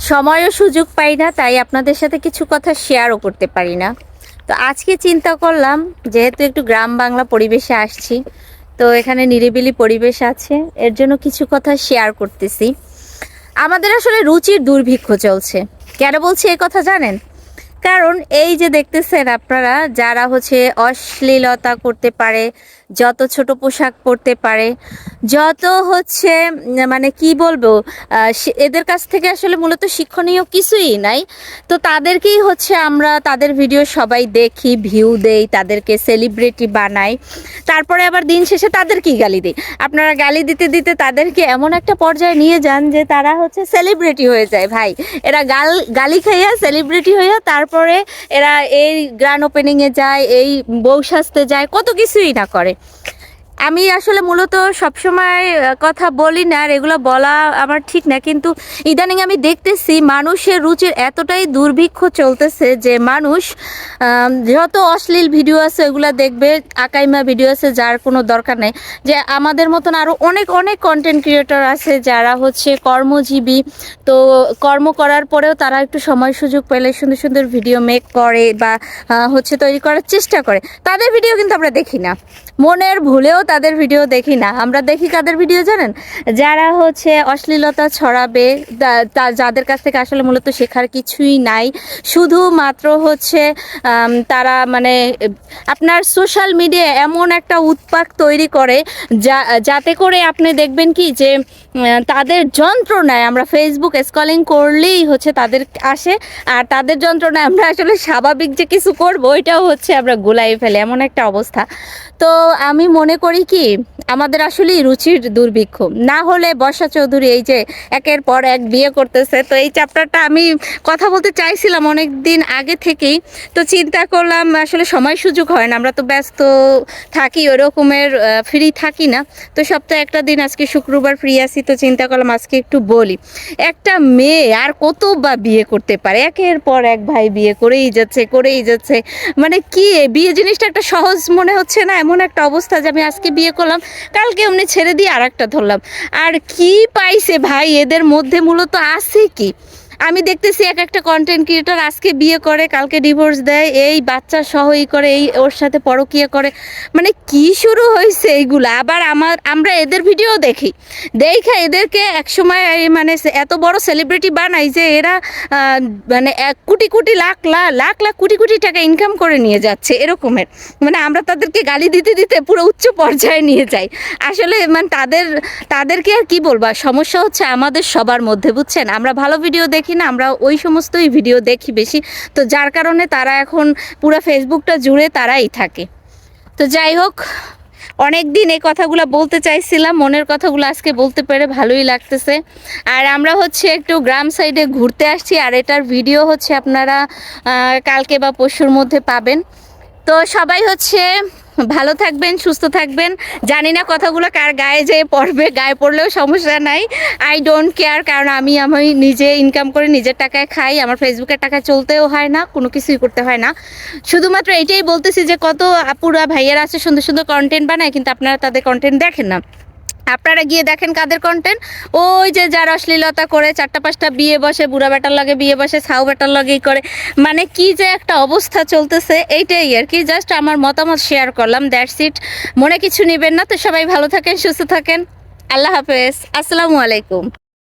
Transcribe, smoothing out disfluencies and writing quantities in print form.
সময় ও সুযোগ পাই না, তাই আপনাদের সাথে কিছু কথা শেয়ারও করতে পারি না। তো আজকে চিন্তা করলাম, যেহেতু একটু গ্রাম বাংলা পরিবেশে আসছি, তো এখানে নিরিবিলি পরিবেশ আছে, এর জন্য কিছু কথা শেয়ার করতেছি। আমাদের আসলে রুচির দুর্ভিক্ষ চলছে। কেন বলছি এই কথা জানেন? কারণ এই যে দেখতেছেন আপনারা, যারা অশ্লীলতা করতে পারে, যত ছোট পোশাক পরতে পারে, যত মানে কি বলবো, এদের কাছ থেকে আসলে মূলত শিক্ষণীয় কিছুই নাই। তো তাদেরকেই আমরা তাদের ভিডিও সবাই দেখি, ভিউ দেই, তাদেরকে সেলিব্রিটি বানাই, তারপরে আবার দিন শেষে তাদেরকেই গালি দিই। আপনারা গালি দিতে দিতে তাদেরকে এমন একটা পর্যায়ে নিয়ে যান যে তারা সেলিব্রিটি হয়ে যায়। ভাই, এরা গালি খাইয়া সেলিব্রিটি হইয়া তারপরে এরা এই গ্র্যান্ড ওপেনিংয়ে যায়, এই বউ সাজতে যায়, কত কিছুই না করে। আমি আসলে মূলত সবসময় কথা বলি না, আর এগুলো বলা আমার ঠিক না, কিন্তু ইদানিং আমি দেখতেছি মানুষের রুচির এতটাই দুর্ভিক্ষ চলতেছে যে মানুষ যত অশ্লীল ভিডিও আছে ওগুলো দেখবে, আকাইমা ভিডিও আছে যার কোনো দরকার নেই। যে আমাদের মতন আরও অনেক অনেক কন্টেন্ট ক্রিয়েটর আছে যারা কর্মজীবী, তো কর্ম করার পরেও তারা একটু সময় সুযোগ পেলে সুন্দর সুন্দর ভিডিও মেক করে বা তৈরি করার চেষ্টা করে। তাদের ভিডিও কিন্তু আমরা দেখি না, মনের ভুলেও তাদের ভিডিও দেখি না। আমরা দেখি কাদের ভিডিও জানেন? যারা অশ্লীলতা ছড়াবে, যাদের কাছ থেকে আসলে মূলত শেখার কিছুই নাই, শুধুমাত্র তারা মানে আপনার সোশ্যাল মিডিয়ায় এমন একটা উৎপাত তৈরি করে যাতে করে আপনি দেখবেন কি যে তাদের যন্ত্রণায় আমরা ফেসবুক স্ক্রলিং করলেই তাদের আসে, আর তাদের যন্ত্রণায় আমরা আসলে স্বাভাবিক যে কিছু করবো ওইটাও আমরা গুলাই ফেলে, এমন একটা অবস্থা। তো আমি মনে করি কি, আমাদের আসলেই রুচির দুর্ভিক্ষ। না হলে বর্ষা চৌধুরী এই যে একের পর এক বিয়ে করতেছে, তো এই চ্যাপ্টারটা আমি কথা বলতে চাইছিলাম অনেক দিন আগে থেকেই, তো চিন্তা করলাম আসলে সময় সুযোগ হয় না, আমরা তো ব্যস্ত থাকি, ওই রকমের ফ্রি থাকি না। তো সপ্তাহে একটা দিন, আজকে শুক্রবার ফ্রি আছি, তো চিন্তা করলাম আজকে একটু বলি। একটা মেয়ে আর কত বা বিয়ে করতে পারে? একের পর এক ভাই বিয়ে করেই যাচ্ছে। মানে কি বিয়ে জিনিসটা একটা সহজ মনে হচ্ছে না, এমন একটা অবস্থা যে আমি আজকে বিয়ে করলাম, কালকে এমনি ছেড়ে দিয়ে আর একটা ধরলাম। আর কি পাইছে ভাই এদের মধ্যে? মূলত আছে কি? আমি দেখতেছি এক একটা কন্টেন্ট ক্রিয়েটর আজকে বিয়ে করে, কালকে ডিভোর্স দেয়, এই বাচ্চা সহই করে, এই ওর সাথে পরকীয়া করে। মানে কি শুরু হয়েছে এইগুলো? আবার আমরা এদের ভিডিও দেখি, দেখে এদেরকে একসময় মানে এত বড় সেলিব্রিটি বানাই যে এরা মানে কোটি কোটি লাখ লাখ কোটি কোটি টাকা ইনকাম করে নিয়ে যাচ্ছে এরকমের। মানে আমরা তাদেরকে গালি দিতে দিতে পুরো উচ্চ পর্যায়ে নিয়ে যাই। আসলে মানে তাদেরকে আর কি বলবো, সমস্যা আমাদের সবার মধ্যে, বুঝছেন? আমরা ভালো ভিডিও দেখি না, আমরা ওই সমস্তই ভিডিও দেখি বেশি, তো যার কারণে তারা এখন পুরো ফেসবুকটা জুড়ে তারাই থাকে। তো যাই হোক, অনেক দিন এই কথাগুলো বলতে চাইছিলাম, মনের কথাগুলো আজকে বলতে পেরে ভালোই লাগতেছে। আর আমরা একটু গ্রাম সাইডে ঘুরতে আসছি, আর এটার ভিডিও আপনারা কালকে বা পরশুর মধ্যে পাবেন। তো সবাই ভালো থাকবেন, সুস্থ থাকবেন। জানি না কথাগুলো কার গায়ে যেয়ে পড়বে, গায়ে পড়লেও সমস্যা নাই, আই ডোন্ট কেয়ার, কারণ আমি নিজে ইনকাম করে নিজের টাকায় খাই, আমার ফেসবুকের টাকায় চলতেও হয় না, কোনো কিছুই করতে হয় না। শুধুমাত্র এইটাই বলতেছি যে কত আপুরা ভাইয়ারা আছে সুন্দর সুন্দর কন্টেন্ট বানায়, কিন্তু আপনারা তাদের কন্টেন্ট দেখেন না। আপনারা গিয়ে দেখেন কাদের কন্টেন্ট, ওই যে যারা অশ্লীলতা করে, 4টা-5টা বিয়ে বসে, বুড়া বেটার লাগে বিয়ে বসে, ছাউ বেটার লাগেই করে। মানে কি যে একটা অবস্থা চলতেছে, এইটাই আর কি। জাস্ট আমার মতামত শেয়ার করলাম, দ্যাটস ইট। মনে কিছু নেবেন না। তো সবাই ভালো থাকেন, সুস্থ থাকেন। আল্লাহ হাফেজ, আসসালামু আলাইকুম।